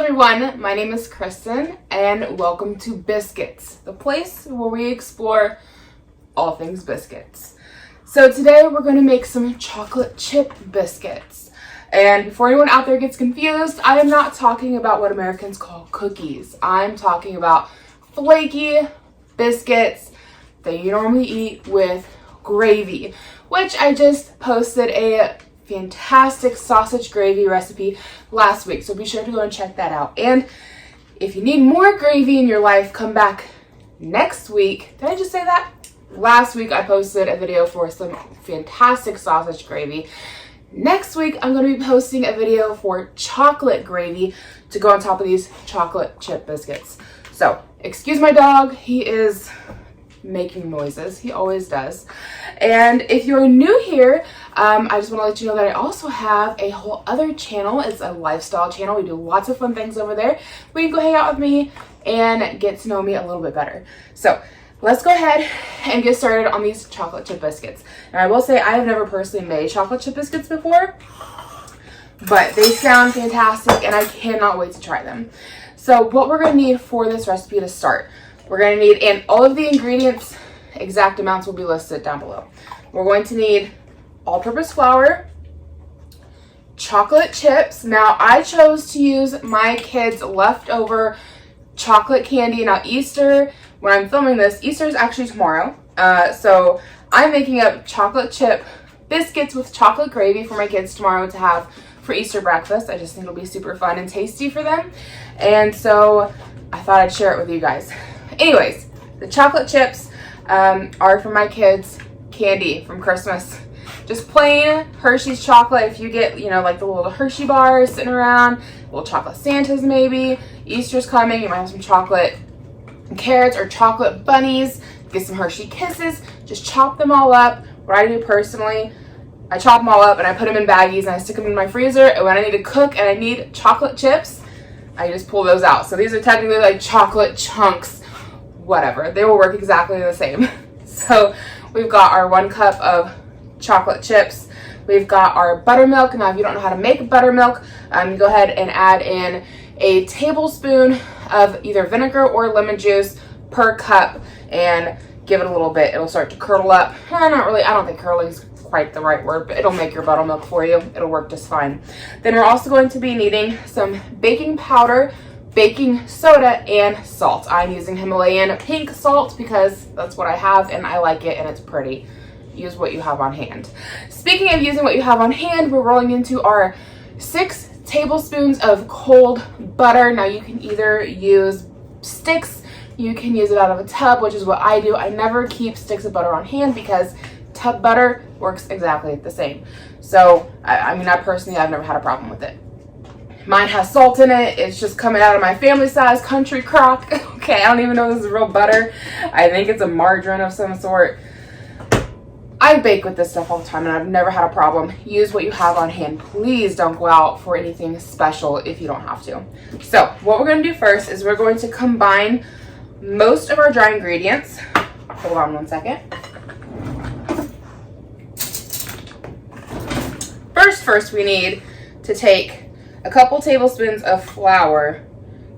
everyone, my name is Kristen and welcome to Biscuits, the place where we explore all things biscuits. So today we're going to make some chocolate chip biscuits. And before anyone out there gets confused, I am not talking about what Americans call cookies. I'm talking about flaky biscuits that you normally eat with gravy, which I just posted a fantastic sausage gravy recipe last week, so be sure to go and check that out. And if you need more gravy in your life, come back next week. Did I just say that? Last week I posted a video for some fantastic sausage gravy. Next week I'm going to be posting a video for chocolate gravy to go on top of these chocolate chip biscuits. So excuse my dog, he is making noises. He always does. And if you're new here, I just want to let you know that I also have a whole other channel. It's a lifestyle channel. We do lots of fun things over there. We can go hang out with me and get to know me a little bit better. So let's go ahead and get started on these chocolate chip biscuits. And I will say I have never personally made chocolate chip biscuits before, but they sound fantastic and I cannot wait to try them. So what we're going to need for this recipe to start, we're going to need, and all of the ingredients, exact amounts will be listed down below. We're going to need all-purpose flour, chocolate chips. Now I chose to use my kids' leftover chocolate candy. Now Easter, when I'm filming this, Easter is actually tomorrow. So I'm making up chocolate chip biscuits with chocolate gravy for my kids tomorrow to have for Easter breakfast. I just think it'll be super fun and tasty for them. And so I thought I'd share it with you guys. Anyways, the chocolate chips are for my kids' candy from Christmas. Just plain Hershey's chocolate. If you get, like the little Hershey bars sitting around, little chocolate Santas maybe. Easter's coming, you might have some chocolate carrots or chocolate bunnies. Get some Hershey Kisses. Just chop them all up. What I do personally, I chop them all up and I put them in baggies and I stick them in my freezer. And when I need to cook and I need chocolate chips, I just pull those out. So these are technically like chocolate chunks. Whatever, they will work exactly the same. So we've got our 1 cup of chocolate chips. We've got our buttermilk. Now if you don't know how to make buttermilk, go ahead and add in a tablespoon of either vinegar or lemon juice per cup and give it a little bit. It'll start to curdle up. Not really, I don't think curdling is quite the right word, but it'll make your buttermilk for you. It'll work just fine. Then we're also going to be needing some baking powder, baking soda, and salt. I'm using Himalayan pink salt because that's what I have and I like it and it's pretty. Use what you have on hand. Speaking of using what you have on hand, we're rolling into our 6 tablespoons of cold butter. Now you can either use sticks, you can use it out of a tub, which is what I do. I never keep sticks of butter on hand because tub butter works exactly the same. So, I personally, I've never had a problem with it. Mine has salt in it. It's just coming out of my family size country crock. Okay, I don't even know if this is real butter. I think it's a margarine of some sort. I bake with this stuff all the time and I've never had a problem. Use what you have on hand. Please don't go out for anything special if you don't have to. So what we're going to do first is we're going to combine most of our dry ingredients. Hold on one second. First we need to take a couple tablespoons of flour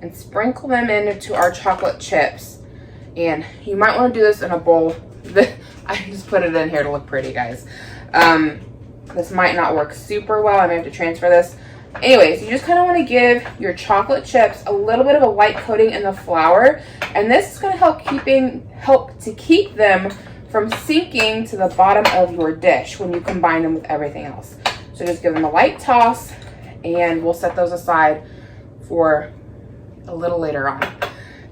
and sprinkle them into our chocolate chips. And you might want to do this in a bowl. I just put it in here to look pretty, guys. This might not work super well. I may have to transfer this. Anyways, you just kind of want to give your chocolate chips a little bit of a light coating in the flour. And this is going to help to keep them from sinking to the bottom of your dish when you combine them with everything else. So just give them a light toss and we'll set those aside for a little later on.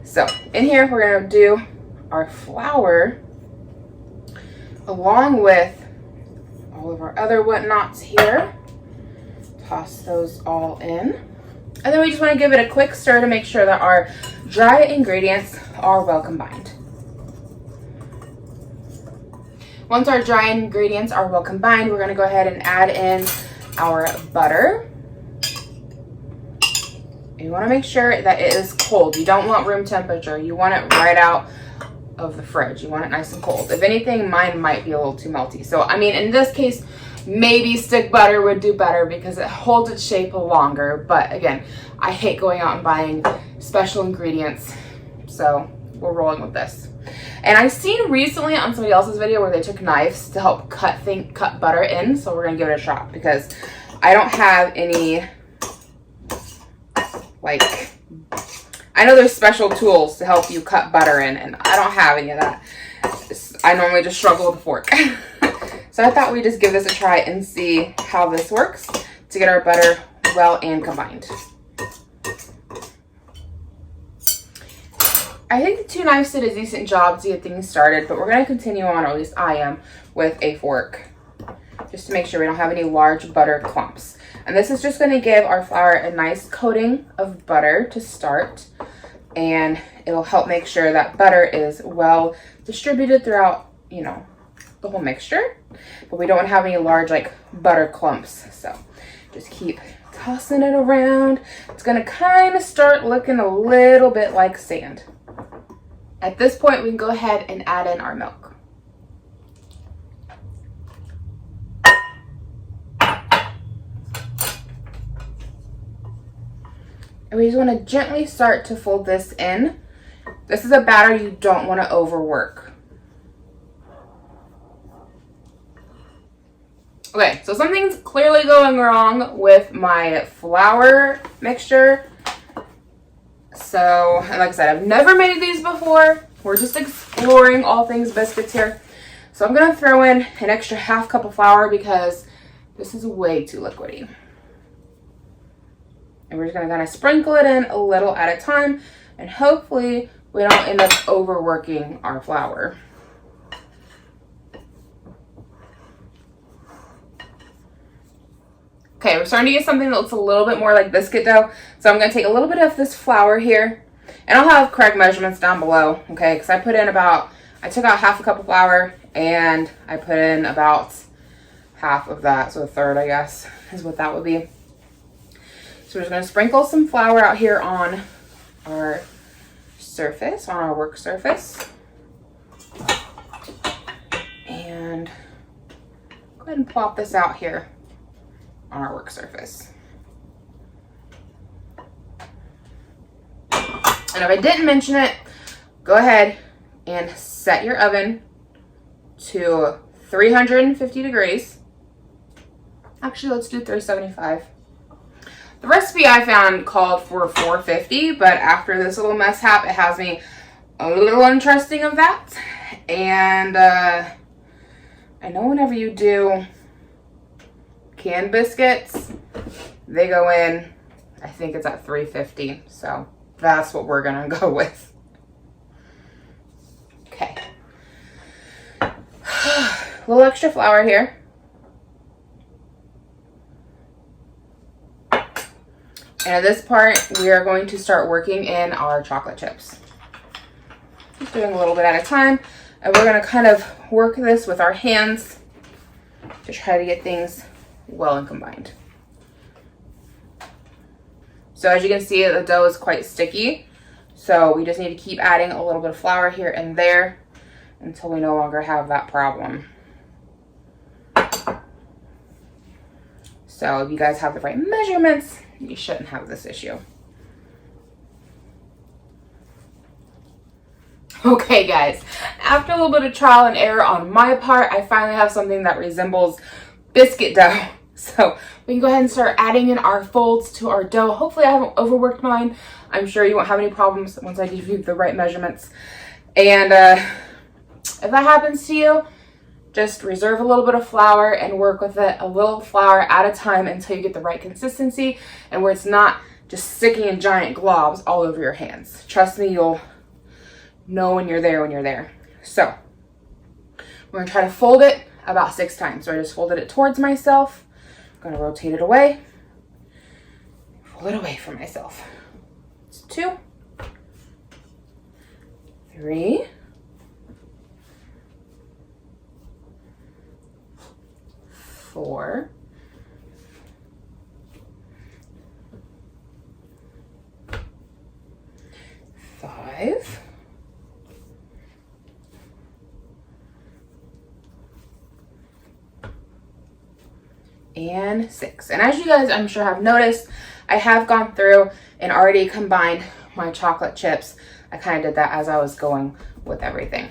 So in here, we're going to do our flour along with all of our other whatnots here. Toss those all in. And then we just want to give it a quick stir to make sure that our dry ingredients are well combined. Once our dry ingredients are well combined, we're going to go ahead and add in our butter. You want to make sure that it is cold. You don't want room temperature. You want it right out of the fridge. You want it nice and cold. If anything, mine might be a little too melty. So, in this case, Maybe stick butter would do better because it holds its shape longer. But again, I hate going out and buying special ingredients. So we're rolling with this. And I've seen recently on somebody else's video where they took knives to help cut butter in. So we're going to give it a shot because I don't have any, like, I know there's special tools to help you cut butter in, and I don't have any of that. I normally just struggle with a fork. So I thought we'd just give this a try and see how this works to get our butter well and combined. I think the 2 knives did a decent job to get things started, but we're going to continue on, or at least I am, with a fork, just to make sure we don't have any large butter clumps. And this is just going to give our flour a nice coating of butter to start, and it'll help make sure that butter is well distributed throughout, you know, the whole mixture, but we don't have any large like butter clumps. So just keep tossing it around. It's going to kind of start looking a little bit like sand. At this point, we can go ahead and add in our milk. And we just want to gently start to fold this in. This is a batter you don't want to overwork. Okay, so something's clearly going wrong with my flour mixture. So, and like I said, I've never made these before. We're just exploring all things biscuits here. So I'm going to throw in an extra half cup of flour because this is way too liquidy. And we're just going to kind of sprinkle it in a little at a time. And hopefully we don't end up overworking our flour. Okay, we're starting to get something that looks a little bit more like biscuit dough. So I'm going to take a little bit of this flour here. And I'll have correct measurements down below, okay? Because I took out half a cup of flour and I put in about half of that. So a third, I guess, is what that would be. So we're just going to sprinkle some flour out here on our surface, on our work surface. And go ahead and plop this out here on our work surface. And if I didn't mention it, go ahead and set your oven to 350 degrees. Actually, let's do 375. The recipe I found called for 450, but after this little mishap, it has me a little untrusting of that. And I know whenever you do canned biscuits, they go in, I think it's at 350, so that's what we're gonna go with. Okay. A little extra flour here. And at this part, we are going to start working in our chocolate chips. Just doing a little bit at a time, and we're gonna kind of work this with our hands to try to get things well and combined. So as you can see, the dough is quite sticky. So we just need to keep adding a little bit of flour here and there until we no longer have that problem. So if you guys have the right measurements, you shouldn't have this issue. Okay guys, after a little bit of trial and error on my part, I finally have something that resembles biscuit dough. So we can go ahead and start adding in our folds to our dough. Hopefully I haven't overworked mine. I'm sure you won't have any problems once I give you the right measurements. And if that happens to you, just reserve a little bit of flour and work with it a little flour at a time until you get the right consistency and where it's not just sticking in giant globs all over your hands. Trust me, you'll know when you're there. So we're gonna try to fold it about 6 times. So I just folded it towards myself. I'm gonna rotate it away, pull it away from myself. It's 2, 3, 4, 5, 6, and 6. And as you guys, I'm sure, have noticed, I have gone through and already combined my chocolate chips. I kind of did that as I was going with everything.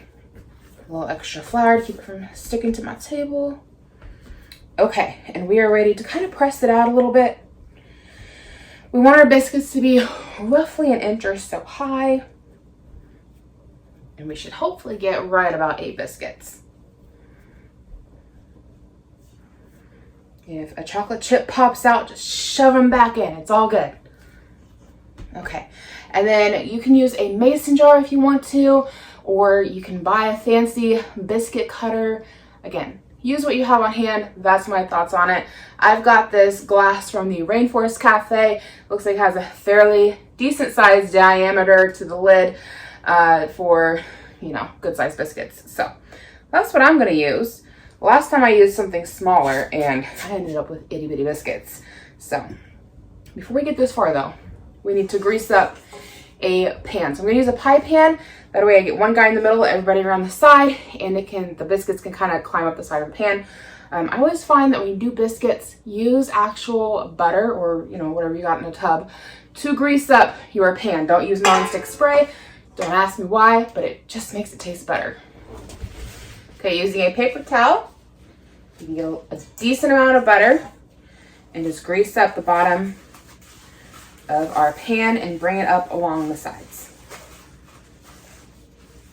A little extra flour to keep it from sticking to my table. Okay, and we are ready to kind of press it out a little bit. We want our biscuits to be roughly an inch or so high. And we should hopefully get right about 8 biscuits. If a chocolate chip pops out, just shove them back in. It's all good. Okay, and then you can use a mason jar if you want to, or you can buy a fancy biscuit cutter. Again, use what you have on hand. That's my thoughts on it. I've got this glass from the Rainforest Cafe. Looks like it has a fairly decent sized diameter to the lid for, you know, good sized biscuits. So that's what I'm gonna use. Last time I used something smaller and I ended up with itty bitty biscuits. So before we get this far though, we need to grease up a pan. So I'm gonna use a pie pan. That way I get one guy in the middle, everybody around the side, and the biscuits can kind of climb up the side of the pan. I always find that when you do biscuits, use actual butter or, you know, whatever you got in a tub to grease up your pan. Don't use nonstick spray. Don't ask me why, but it just makes it taste better. Okay, using a paper towel, you can get a decent amount of butter and just grease up the bottom of our pan and bring it up along the sides.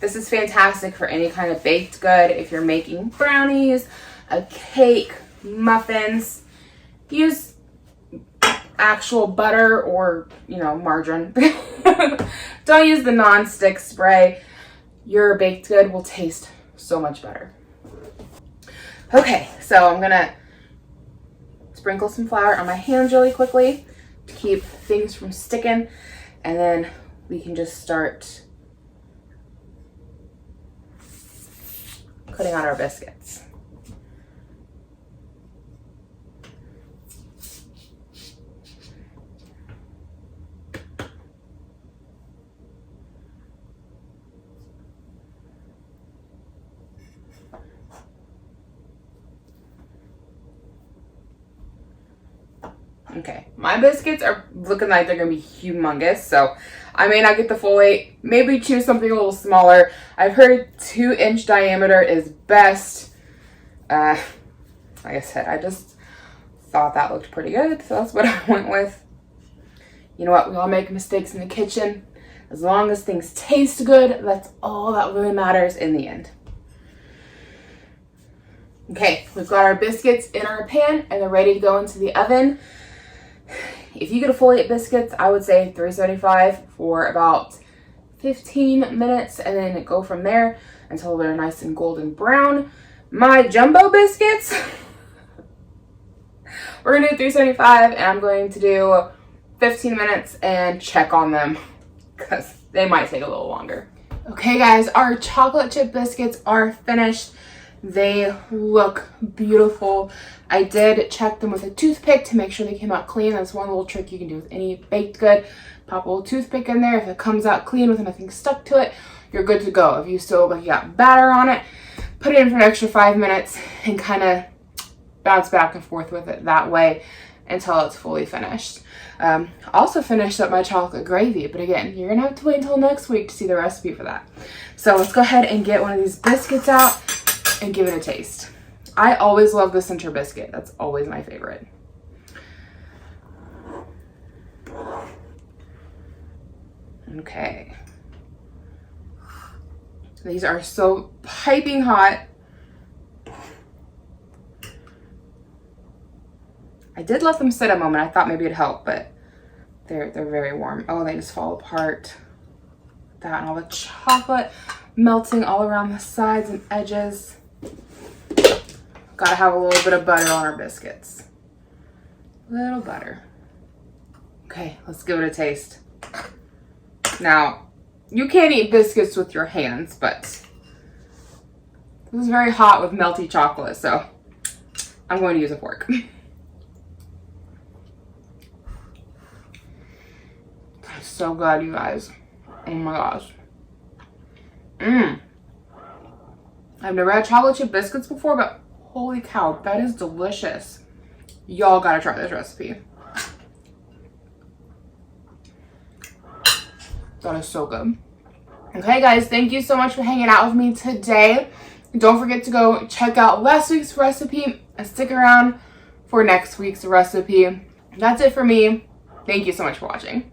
This is fantastic for any kind of baked good. If you're making brownies, a cake, muffins, use actual butter or, you know, margarine. Don't use the non-stick spray. Your baked good will taste so much better. Okay, so I'm gonna sprinkle some flour on my hands really quickly to keep things from sticking, and then we can just start cutting out our biscuits. Okay, my biscuits are looking like they're gonna be humongous, so I may not get the full 8, maybe choose something a little smaller. I've heard 2-inch diameter is best. Like I said, I just thought that looked pretty good, so that's what I went with. You know what, we all make mistakes in the kitchen. As long as things taste good, that's all that really matters in the end. Okay, we've got our biscuits in our pan and they're ready to go into the oven. If you get a full 8 biscuits, I would say 375 for about 15 minutes and then go from there until they're nice and golden brown. My jumbo biscuits, we're gonna do 375 and I'm going to do 15 minutes and check on them because they might take a little longer. Okay guys, our chocolate chip biscuits are finished. They look beautiful. I did check them with a toothpick to make sure they came out clean. That's one little trick you can do with any baked good. Pop a little toothpick in there. If it comes out clean with nothing stuck to it, you're good to go. If you still like you got batter on it, put it in for an extra 5 minutes and kind of bounce back and forth with it that way until it's fully finished. Also finished up my chocolate gravy, but again, you're gonna have to wait until next week to see the recipe for that. So let's go ahead and get one of these biscuits out and give it a taste. I always love the center biscuit. That's always my favorite. Okay. These are so piping hot. I did let them sit a moment. I thought maybe it'd help, but they're very warm. Oh, they just fall apart. That and all the chocolate melting all around the sides and edges. Gotta have a little bit of butter on our biscuits. Little butter. Okay, let's give it a taste. Now, you can't eat biscuits with your hands, but this is very hot with melty chocolate, so I'm going to use a fork. That's so good, you guys. Oh my gosh. I've never had chocolate chip biscuits before, but holy cow, that is delicious. Y'all gotta try this recipe. That is so good. Okay, guys, thank you so much for hanging out with me today. Don't forget to go check out last week's recipe and stick around for next week's recipe. That's it for me. Thank you so much for watching.